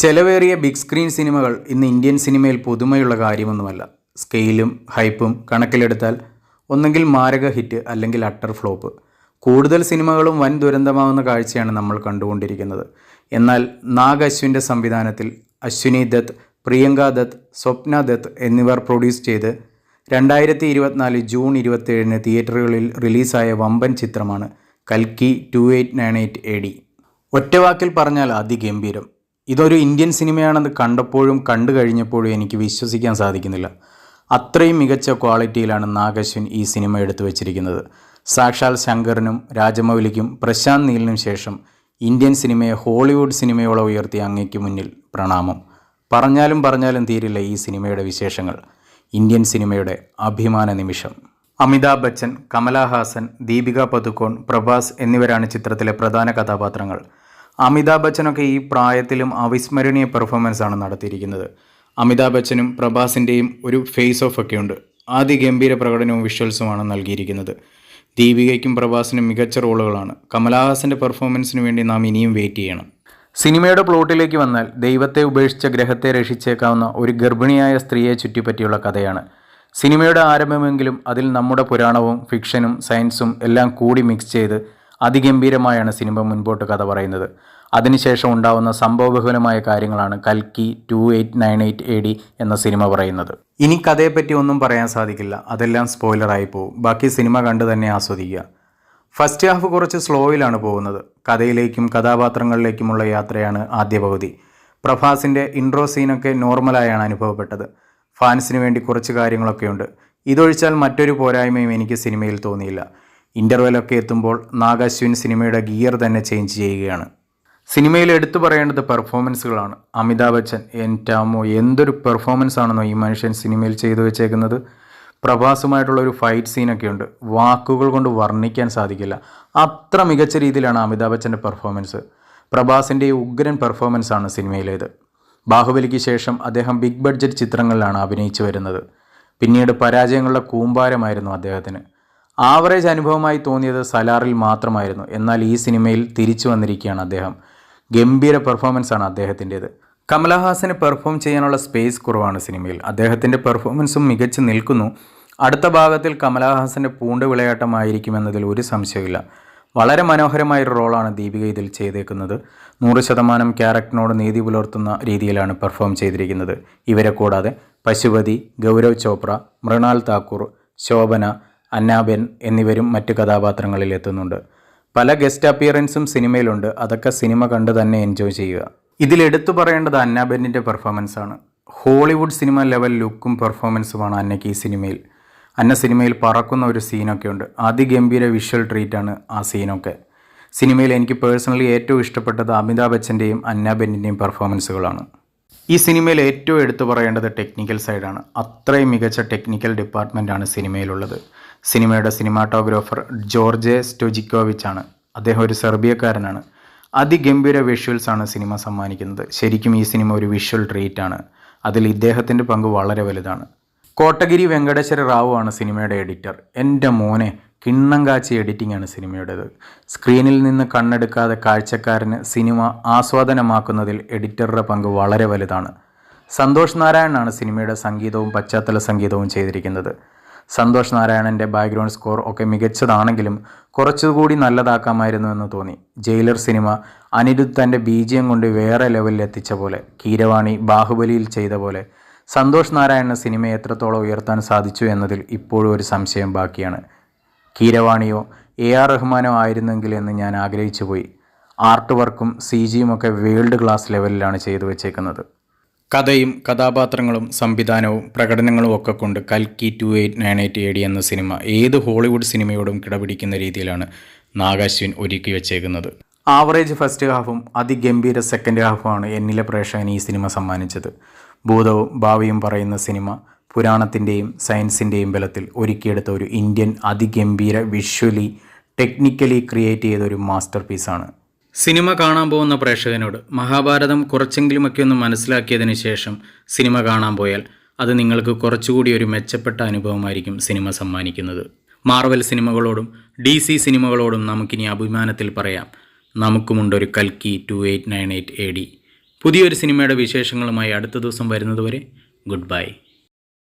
ചെലവേറിയ big screen സിനിമകൾ ഇന്ന് ഇന്ത്യൻ സിനിമയിൽ പുതുമയുള്ള കാര്യമൊന്നുമല്ല. സ്കെയിലും ഹൈപ്പും കണക്കിലെടുത്താൽ ഒന്നെങ്കിൽ മാരക ഹിറ്റ് അല്ലെങ്കിൽ അട്ടർ ഫ്ലോപ്പ്. കൂടുതൽ സിനിമകളും വൻ ദുരന്തമാവുന്ന കാഴ്ചയാണ് നമ്മൾ കണ്ടുകൊണ്ടിരിക്കുന്നത്. എന്നാൽ നാഗ് അശ്വിൻ്റെ സംവിധാനത്തിൽ അശ്വിനി ദത്ത്, പ്രിയങ്ക ദത്ത്, സ്വപ്ന ദത്ത് എന്നിവർ പ്രൊഡ്യൂസ് ചെയ്ത് 2024 ജൂൺ 27 തിയേറ്ററുകളിൽ റിലീസായ വമ്പൻ ചിത്രമാണ് കൽക്കി 2898 AD. ഒറ്റവാക്കിൽ പറഞ്ഞാൽ അതിഗംഭീരം. ഇതൊരു ഇന്ത്യൻ സിനിമയാണെന്ന് കണ്ടപ്പോഴും കണ്ടു കഴിഞ്ഞപ്പോഴും എനിക്ക് വിശ്വസിക്കാൻ സാധിക്കുന്നില്ല. അത്രയും മികച്ച ക്വാളിറ്റിയിലാണ് നാഗ് അശ്വിൻ ഈ സിനിമ എടുത്തു വച്ചിരിക്കുന്നത്. സാക്ഷാൽ ശങ്കറിനും രാജമൗലിക്കും പ്രശാന്ത് നീലിനും ശേഷം ഇന്ത്യൻ സിനിമയെ ഹോളിവുഡ് സിനിമയോളം ഉയർത്തിയ അങ്ങയ്ക്ക് മുന്നിൽ പ്രണാമം. പറഞ്ഞാലും തീരില്ല ഈ സിനിമയുടെ വിശേഷങ്ങൾ. ഇന്ത്യൻ സിനിമയുടെ അഭിമാന നിമിഷം. അമിതാഭ് ബച്ചൻ, കമലഹാസൻ, ദീപിക പദുക്കോൺ, പ്രഭാസ് എന്നിവരാണ് ചിത്രത്തിലെ പ്രധാന കഥാപാത്രങ്ങൾ. അമിതാഭ് ബച്ചനൊക്കെ ഈ പ്രായത്തിലും അവിസ്മരണീയ പെർഫോമൻസാണ് നടത്തിയിരിക്കുന്നത്. അമിതാഭ് ബച്ചനും പ്രഭാസിൻ്റെയും ഒരു ഫേസ് ഓഫ് ഒക്കെ ഉണ്ട്. അതിഗംഭീര പ്രകടനവും വിഷ്വൽസുമാണ് നൽകിയിരിക്കുന്നത്. ദീപികയ്ക്കും പ്രഭാസിനും മികച്ച റോളുകളാണ്. കമലഹാസൻ്റെ പെർഫോമൻസിന് വേണ്ടി നാം ഇനിയും വെയിറ്റ് ചെയ്യണം. സിനിമയുടെ പ്ലോട്ടിലേക്ക് വന്നാൽ ദൈവത്തെ ഉപേക്ഷിച്ച ഗ്രഹത്തെ രക്ഷിച്ചേക്കാവുന്ന ഒരു ഗർഭിണിയായ സ്ത്രീയെ ചുറ്റിപ്പറ്റിയുള്ള കഥയാണ്. സിനിമയുടെ ആരംഭമെങ്കിലും അതിൽ നമ്മുടെ പുരാണവും ഫിക്ഷനും സയൻസും എല്ലാം കൂടി മിക്സ് ചെയ്ത് അതിഗംഭീരമായാണ് സിനിമ മുൻപോട്ട് കഥ പറയുന്നത്. അതിനുശേഷം ഉണ്ടാവുന്ന സംഭവബഹുലമായ കാര്യങ്ങളാണ് കൽക്കി 2898 AD എന്ന സിനിമ പറയുന്നത്. ഇനി കഥയെപ്പറ്റി ഒന്നും പറയാൻ സാധിക്കില്ല, അതെല്ലാം സ്പോയിലറായി പോകും. ബാക്കി സിനിമ കണ്ട് തന്നെ ആസ്വദിക്കുക. ഫസ്റ്റ് ഹാഫ് കുറച്ച് സ്ലോയിലാണ് പോകുന്നത്. കഥയിലേക്കും കഥാപാത്രങ്ങളിലേക്കുമുള്ള യാത്രയാണ് ആദ്യ പകുതി. പ്രഭാസിൻ്റെ ഇൻട്രോ സീനൊക്കെ നോർമലായാണ് അനുഭവപ്പെട്ടത്. ഫാൻസിന് വേണ്ടി കുറച്ച് കാര്യങ്ങളൊക്കെയുണ്ട്. ഇതൊഴിച്ചാൽ മറ്റൊരു പോരായ്മയും എനിക്ക് സിനിമയിൽ തോന്നിയില്ല. ഇൻ്റർവെലൊക്കെ എത്തുമ്പോൾ നാഗ് അശ്വിൻ സിനിമയുടെ ഗിയർ തന്നെ ചേഞ്ച് ചെയ്യുകയാണ്. സിനിമയിൽ എടുത്തു പറയേണ്ടത് പെർഫോമൻസുകളാണ്. അമിതാഭ് ബച്ചൻ, എൻറ്റാമോ എന്തൊരു പെർഫോമൻസ് ആണെന്നോ ഈ മനുഷ്യൻ സിനിമയിൽ ചെയ്തു വെച്ചേക്കുന്നത്. പ്രഭാസുമായിട്ടുള്ള ഒരു ഫൈറ്റ് സീനൊക്കെ ഉണ്ട്, വാക്കുകൾ കൊണ്ട് വർണ്ണിക്കാൻ സാധിക്കില്ല. അത്ര മികച്ച രീതിയിലാണ് അമിതാഭ് ബച്ചൻ്റെ പെർഫോമൻസ്. പ്രഭാസിൻ്റെ ഉഗ്രൻ പെർഫോമൻസാണ് സിനിമയിലേത്. ബാഹുബലിക്ക് ശേഷം അദ്ദേഹം ബിഗ് ബഡ്ജറ്റ് ചിത്രങ്ങളിലാണ് അഭിനയിച്ചു വരുന്നത്. പിന്നീട് പരാജയങ്ങളുടെ കൂമ്പാരമായിരുന്നു അദ്ദേഹത്തിന്. ആവറേജ് അനുഭവമായി തോന്നിയത് സലാറിൽ മാത്രമായിരുന്നു. എന്നാൽ ഈ സിനിമയിൽ തിരിച്ചു വന്നിരിക്കുകയാണ് അദ്ദേഹം. ഗംഭീര പെർഫോമൻസാണ് അദ്ദേഹത്തിൻ്റേത്. കമലഹാസന് പെർഫോം ചെയ്യാനുള്ള സ്പേസ് കുറവാണ് സിനിമയിൽ. അദ്ദേഹത്തിൻ്റെ പെർഫോമൻസും മികച്ചു നിൽക്കുന്നു. അടുത്ത ഭാഗത്തിൽ കമലഹാസൻ്റെ പൂണ്ട് വിളയാട്ടമായിരിക്കുമെന്നതിൽ ഒരു സംശയമില്ല. വളരെ മനോഹരമായൊരു റോളാണ് ദീപിക ഇതിൽ ചെയ്തേക്കുന്നത്. 100% ക്യാരക്ടറിനോട് നീതി പുലർത്തുന്ന രീതിയിലാണ് പെർഫോം ചെയ്തിരിക്കുന്നത്. ഇവരെ കൂടാതെ പശുപതി, ഗൗരവ് ചോപ്ര, മൃണാൽ താക്കൂർ, ശോഭന, അന്നാബെൻ എന്നിവരും മറ്റ് കഥാപാത്രങ്ങളിൽ എത്തുന്നുണ്ട്. പല ഗസ്റ്റ് അപ്പിയറൻസും സിനിമയിലുണ്ട്. അതൊക്കെ സിനിമ കണ്ട് തന്നെ എൻജോയ് ചെയ്യുക. ഇതിലെടുത്തു പറയേണ്ടത് അന്നാബെന്നിൻ്റെ പെർഫോമൻസാണ്. ഹോളിവുഡ് സിനിമ ലെവൽ ലുക്കും പെർഫോമൻസുമാണ് അന്നയ്ക്ക് ഈ സിനിമയിൽ. അന്ന സിനിമയിൽ പറക്കുന്ന ഒരു സീനൊക്കെ ഉണ്ട്. അതിഗംഭീര വിഷ്വൽ ട്രീറ്റാണ് ആ സീനൊക്കെ. സിനിമയിൽ എനിക്ക് പേഴ്സണലി ഏറ്റവും ഇഷ്ടപ്പെട്ടത് അമിതാഭ് ബച്ചൻ്റെയും അന്നാബെന്നിൻ്റെയും പെർഫോമൻസുകളാണ്. ഈ സിനിമയിൽ ഏറ്റവും എടുത്തു പറയേണ്ടത് ടെക്നിക്കൽ സൈഡാണ്. അത്രയും മികച്ച ടെക്നിക്കൽ ഡിപ്പാർട്ട്മെൻറ്റാണ് സിനിമയിലുള്ളത്. സിനിമയുടെ സിനിമാറ്റോഗ്രാഫർ ജോർജെ സ്റ്റോജിക്കോവിച്ച് ആണ്. അദ്ദേഹം ഒരു സെർബിയക്കാരനാണ്. അതിഗംഭീര വിഷ്വൽസാണ് സിനിമ സമ്മാനിക്കുന്നത്. ശരിക്കും ഈ സിനിമ ഒരു വിഷ്വൽ ട്രീറ്റാണ്. അതിൽ ഇദ്ദേഹത്തിൻ്റെ പങ്ക് വളരെ വലുതാണ്. കോട്ടഗിരി വെങ്കടേശ്വര റാവു ആണ് സിനിമയുടെ എഡിറ്റർ. എൻ്റെ മോനെ, കിണ്ണം കാച്ചി എഡിറ്റിംഗ് ആണ് സിനിമയുടേത്. സ്ക്രീനിൽ നിന്ന് കണ്ണെടുക്കാതെ കാഴ്ചക്കാരന് സിനിമ ആസ്വാദനമാക്കുന്നതിൽ എഡിറ്ററുടെ പങ്ക് വളരെ വലുതാണ്. സന്തോഷ് നാരായണനാണ് സിനിമയുടെ സംഗീതവും പശ്ചാത്തല സംഗീതവും ചെയ്തിരിക്കുന്നത്. സന്തോഷ് നാരായണൻ്റെ ബാക്ക്ഗ്രൗണ്ട് സ്കോർ ഒക്കെ മികച്ചതാണെങ്കിലും കുറച്ചുകൂടി നല്ലതാക്കാമായിരുന്നു എന്ന് തോന്നി. ജയിലർ സിനിമ അനിരുദ്ധ് തൻ്റെ BGM കൊണ്ട് വേറെ ലെവലിൽ എത്തിച്ച പോലെ, കീരവാണി ബാഹുബലിയിൽ ചെയ്ത പോലെ സന്തോഷ് നാരായണന് സിനിമയെ എത്രത്തോളം ഉയർത്താൻ സാധിച്ചു എന്നതിൽ ഇപ്പോഴും ഒരു സംശയം ബാക്കിയാണ്. കീരവാണിയോ AR റഹ്മാനോ ആയിരുന്നെങ്കിൽ എന്ന് ഞാൻ ആഗ്രഹിച്ചു പോയി. ആർട്ട് വർക്കും CGയും ഒക്കെ വേൾഡ് ക്ലാസ് ലെവലിലാണ് ചെയ്തു വെച്ചേക്കുന്നത്. കഥയും കഥാപാത്രങ്ങളും സംവിധാനവും പ്രകടനങ്ങളും ഒക്കെ കൊണ്ട് കൽക്കി 2898 AD എന്ന സിനിമ ഏത് ഹോളിവുഡ് സിനിമയോടും കിടപിടിക്കുന്ന രീതിയിലാണ് നാഗ് അശ്വിൻ ഒരുക്കി വെച്ചേക്കുന്നത്. ആവറേജ് ഫസ്റ്റ് ഹാഫും അതിഗംഭീര സെക്കൻഡ് ഹാഫുമാണ് എന്നിലെ പ്രേക്ഷകന് ഈ സിനിമ സമ്മാനിച്ചത്. ഭൂതവും ഭാവിയും പറയുന്ന സിനിമ പുരാണത്തിൻ്റെയും സയൻസിൻ്റെയും ബലത്തിൽ ഒരുക്കിയെടുത്ത ഒരു ഇന്ത്യൻ അതിഗംഭീര വിഷ്വലി ടെക്നിക്കലി ക്രിയേറ്റ് ചെയ്ത ഒരു മാസ്റ്റർ പീസാണ്. സിനിമ കാണാൻ പോകുന്ന പ്രേക്ഷകനോട് മഹാഭാരതം കുറച്ചെങ്കിലുമൊക്കെ ഒന്ന് മനസ്സിലാക്കിയതിന് ശേഷം സിനിമ കാണാൻ പോയാൽ അത് നിങ്ങൾക്ക് കുറച്ചുകൂടി ഒരു മെച്ചപ്പെട്ട അനുഭവമായിരിക്കും സിനിമ സമ്മാനിക്കുന്നത്. മാർവൽ സിനിമകളോടും DC സിനിമകളോടും നമുക്കിനി അഭിമാനത്തിൽ പറയാം, നമുക്കുമുണ്ടൊരു കൽക്കി 2898 AD. പുതിയൊരു സിനിമയുടെ വിശേഷങ്ങളുമായി അടുത്ത ദിവസം വരുന്നതുവരെ ഗുഡ് ബൈ.